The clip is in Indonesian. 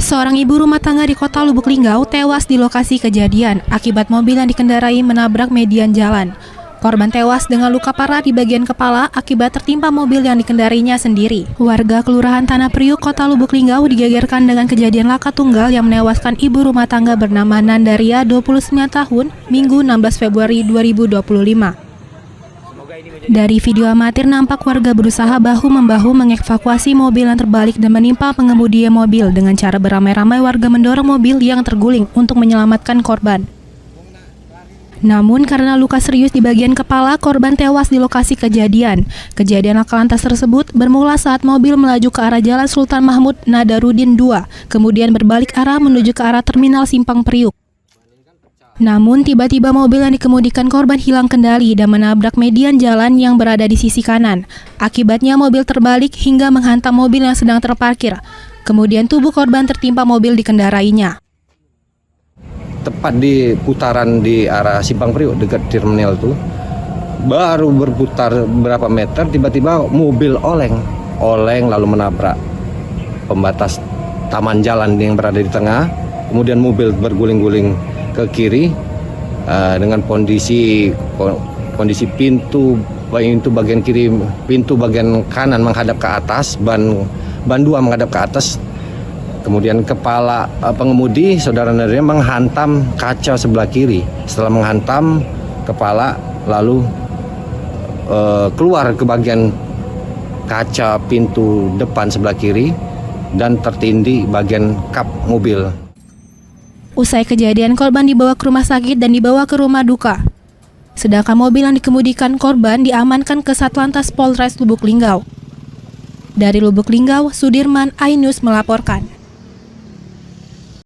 Seorang ibu rumah tangga di kota Lubuk Linggau tewas di lokasi kejadian akibat mobil yang dikendarai menabrak median jalan. Korban tewas dengan luka parah di bagian kepala akibat tertimpa mobil yang dikendarinya sendiri. Warga Kelurahan Tanah Priuk, Kota Lubuk Linggau digegerkan dengan kejadian laka tunggal yang menewaskan ibu rumah tangga bernama Nandaria, 29 tahun, Minggu 16 Februari 2025. Dari video amatir nampak warga berusaha bahu-membahu mengevakuasi mobil yang terbalik dan menimpa pengemudi mobil dengan cara beramai-ramai warga mendorong mobil yang terguling untuk menyelamatkan korban. Namun karena luka serius di bagian kepala, korban tewas di lokasi kejadian. Kejadian laka lantas tersebut bermula saat mobil melaju ke arah Jalan Sultan Mahmud Nadarudin II, kemudian berbalik arah menuju ke arah Terminal Simpang Priuk. Namun tiba-tiba mobil yang dikemudikan korban hilang kendali dan menabrak median jalan yang berada di sisi kanan. Akibatnya mobil terbalik hingga menghantam mobil yang sedang terparkir. Kemudian tubuh korban tertimpa mobil dikendarainya. Tepat di putaran di arah Simpang Priuk dekat terminal itu, baru berputar berapa meter tiba-tiba mobil oleng lalu menabrak pembatas taman jalan yang berada di tengah. Kemudian mobil berguling-guling ke kiri dengan kondisi pintu bagian kiri, pintu bagian kanan menghadap ke atas, ban dua menghadap ke atas. Kemudian kepala pengemudi saudara Nadia menghantam kaca sebelah kiri. Setelah menghantam kepala lalu keluar ke bagian kaca pintu depan sebelah kiri dan tertindih bagian kap mobil. Usai kejadian, korban dibawa ke rumah sakit dan dibawa ke rumah duka. Sedangkan mobil yang dikemudikan korban diamankan ke Satlantas Polres Lubuk Linggau. Dari Lubuk Linggau, Sudirman, iNews melaporkan.